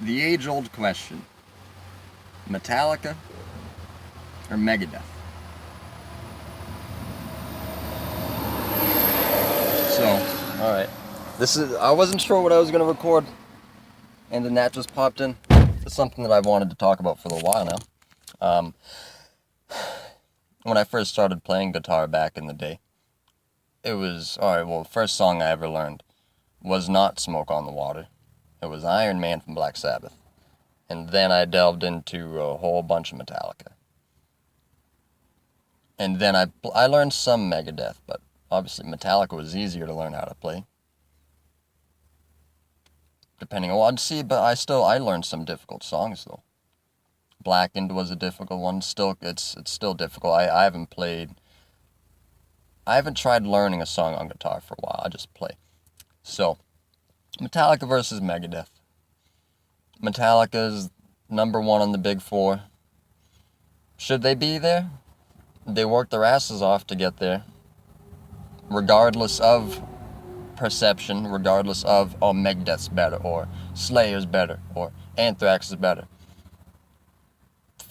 The age-old question: Metallica or Megadeth? So, all right. I wasn't sure what I was gonna record, and then that just popped in. It's something that I've wanted to talk about for a while now. Um, when I first started playing guitar back in the day, it was all right. Well, the first song I ever learned was not "Smoke on the Water." It was Iron Man from Black Sabbath, and then I delved into a whole bunch of Metallica, and then I learned some Megadeth, but obviously Metallica was easier to learn how to play. Depending on what, see, but I learned some difficult songs though. Blackened was a difficult one. Still, it's still difficult. I haven't tried learning a song on guitar for a while. I just play. So, Metallica versus Megadeth. Metallica's number one on the big four. Should they be there? They worked their asses off to get there. Regardless of perception, regardless of, oh, Megadeth's better, or Slayer's better, or Anthrax is better.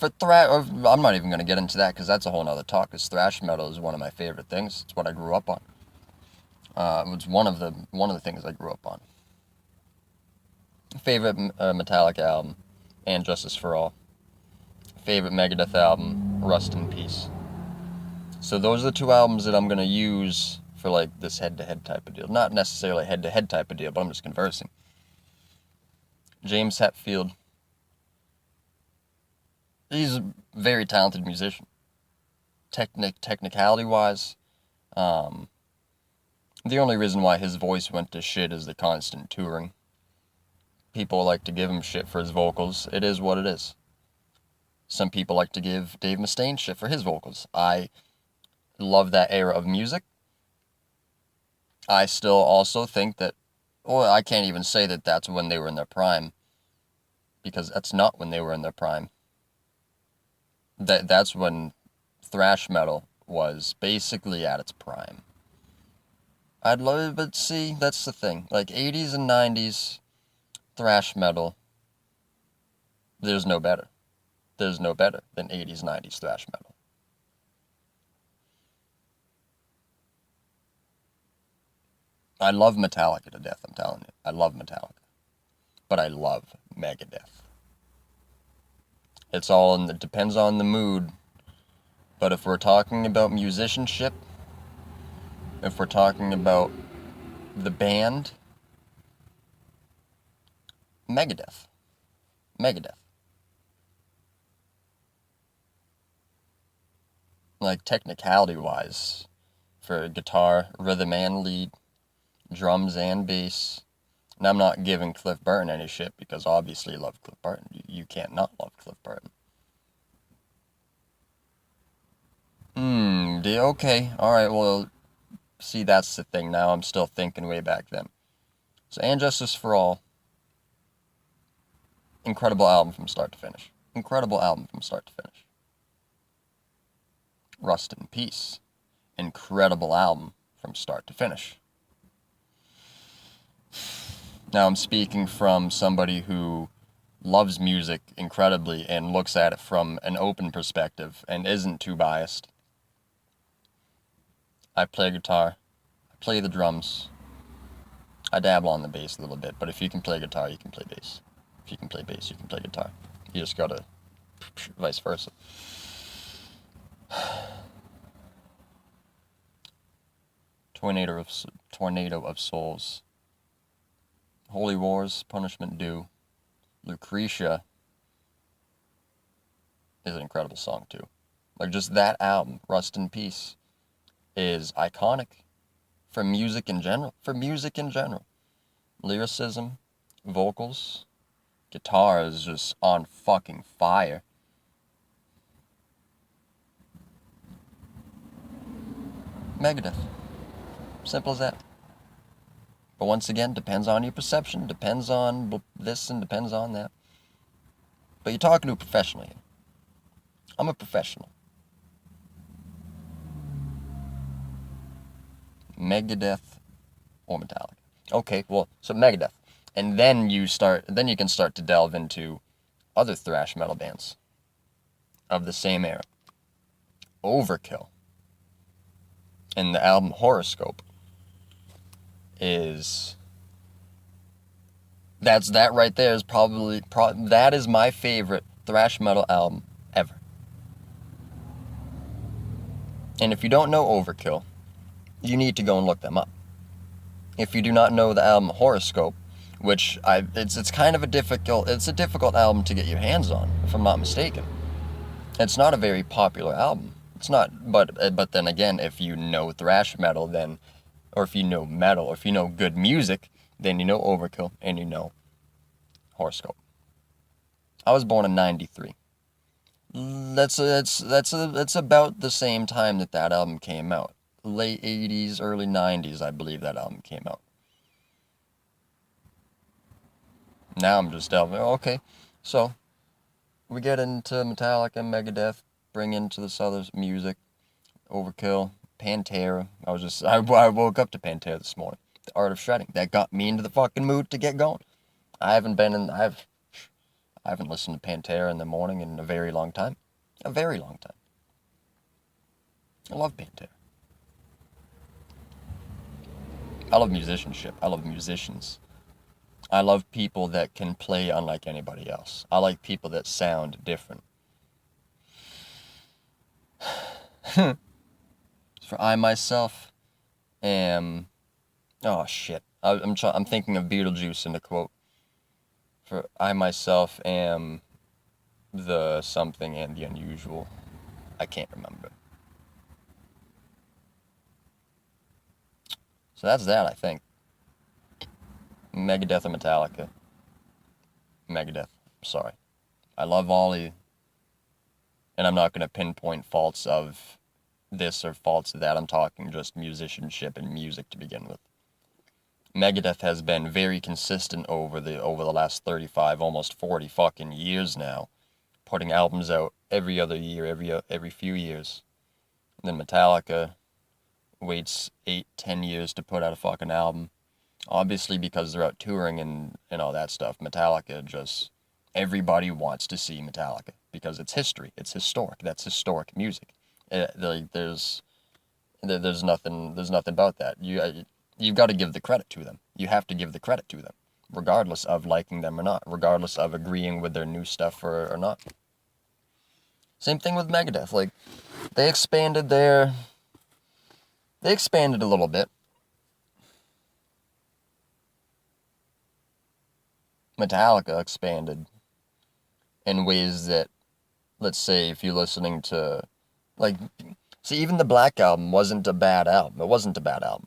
I'm not even going to get into that because that's a whole nother talk, because thrash metal is one of my favorite things. It's what I grew up on. It was one of the things I grew up on. Favorite Metallica album, And Justice for All. Favorite Megadeth album, Rust in Peace. So those are the two albums that I'm going to use for like this head-to-head type of deal. Not necessarily head-to-head type of deal, but I'm just conversing. James Hetfield. He's a very talented musician. Technicality-wise, the only reason why his voice went to shit is the constant touring. People like to give him shit for his vocals. It is what it is. Some people like to give Dave Mustaine shit for his vocals. I love that era of music. I still also think that, well, I can't even say that that's when they were in their prime, because that's not when they were in their prime. That's when thrash metal was basically at its prime. I'd love it, but see, that's the thing. Like 80s and 90s thrash metal, there's no better. There's no better than 80s, 90s thrash metal. I love Metallica to death, I'm telling you. I love Metallica. But I love Megadeth. It depends on the mood. But if we're talking about musicianship, if we're talking about the band, Megadeth. Megadeth. Like technicality-wise, for guitar, rhythm and lead, drums and bass. And I'm not giving Cliff Burton any shit because obviously I love Cliff Burton. You can't not love Cliff Burton. Okay, alright, well, see, that's the thing now. I'm still thinking way back then. So, And Justice for All, incredible album from start to finish. Incredible album from start to finish. Rust in Peace, incredible album from start to finish. Now I'm speaking from somebody who loves music incredibly and looks at it from an open perspective and isn't too biased. I play guitar, I play the drums, I dabble on the bass a little bit, but if you can play guitar, you can play bass. If you can play bass, you can play guitar. You just gotta, vice versa. Tornado of Souls. Holy Wars, Punishment Due. Lucretia is an incredible song too. Like just that album, Rust in Peace, is iconic for music in general. For music in general. Lyricism, vocals, guitar is just on fucking fire. Megadeth. Simple as that. But once again, depends on your perception, depends on this and depends on that. But you're talking to a professional here. I'm a professional. Megadeth or Metallica. Okay, well, so Megadeth. And then you can start to delve into other thrash metal bands of the same era. Overkill and the album Horoscope is that right there is probably that is my favorite thrash metal album ever. And if you don't know Overkill, you need to go and look them up. If you do not know the album Horoscope, which it's kind of a difficult album to get your hands on, if I'm not mistaken. It's not a very popular album. It's not, but then again, if you know thrash metal, then, or if you know metal, or if you know good music, then you know Overkill and you know Horoscope. I was born in '93. That's about the same time that album came out. Late '80s, early '90s, I believe that album came out. Now I'm just delving. Okay, so we get into Metallica, Megadeth, bring into this other music, Overkill, Pantera. I woke up to Pantera this morning. The Art of Shredding. That got me into the fucking mood to get going. I haven't listened to Pantera in the morning in a very long time. A very long time. I love Pantera. I love musicianship. I love musicians. I love people that can play unlike anybody else. I like people that sound different. For I myself am... Oh, shit. I'm thinking of Beetlejuice in the quote. For I myself am the something and the unusual. I can't remember. So that's that, I think. Megadeth or Metallica. Megadeth. Sorry. I love Ollie. And I'm not going to pinpoint faults of this or faults of that. I'm talking just musicianship and music to begin with. Megadeth has been very consistent over the last 35, almost 40 fucking years now, putting albums out every other year, every few years. And then Metallica waits 8-10 years to put out a fucking album. Obviously, because they're out touring and all that stuff, Metallica just... Everybody wants to see Metallica because it's history. It's historic. That's historic music. There's nothing about that. You've got to give the credit to them. You have to give the credit to them, regardless of liking them or not, regardless of agreeing with their new stuff or not. Same thing with Megadeth. Like, they expanded a little bit. Metallica expanded in ways that, let's say, if you're listening to, like, see, even the Black Album wasn't a bad album. It wasn't a bad album.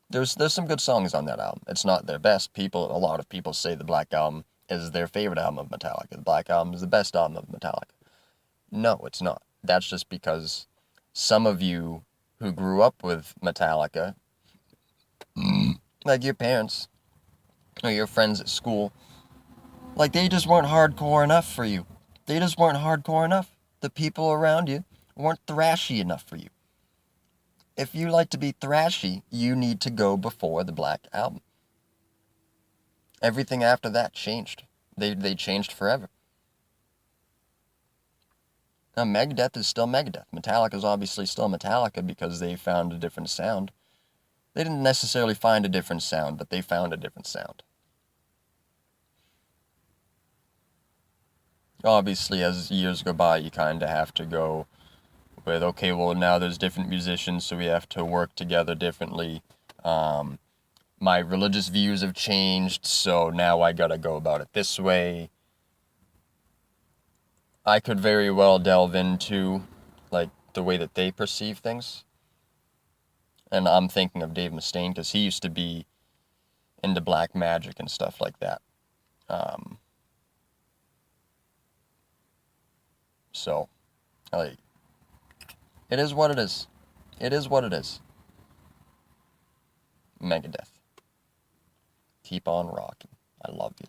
There's some good songs on that album. It's not their best. A lot of people say the Black Album is their favorite album of Metallica. The Black Album is the best album of Metallica. No, it's not. That's just because some of you who grew up with Metallica, like your parents or your friends at school, like, they just weren't hardcore enough for you. They just weren't hardcore enough. The people around you weren't thrashy enough for you. If you like to be thrashy, you need to go before the Black Album. Everything after that changed. They changed forever. Now, Megadeth is still Megadeth. Metallica is obviously still Metallica because they found a different sound. They didn't necessarily find a different sound, but they found a different sound. Obviously, as years go by, you kind of have to go with, okay, well, now there's different musicians, so we have to work together differently. My religious views have changed, so now I gotta go about it this way. I could very well delve into, like, the way that they perceive things. And I'm thinking of Dave Mustaine, because he used to be into black magic and stuff like that. So, like, it is what it is. It is what it is. Megadeth. Keep on rocking. I love you.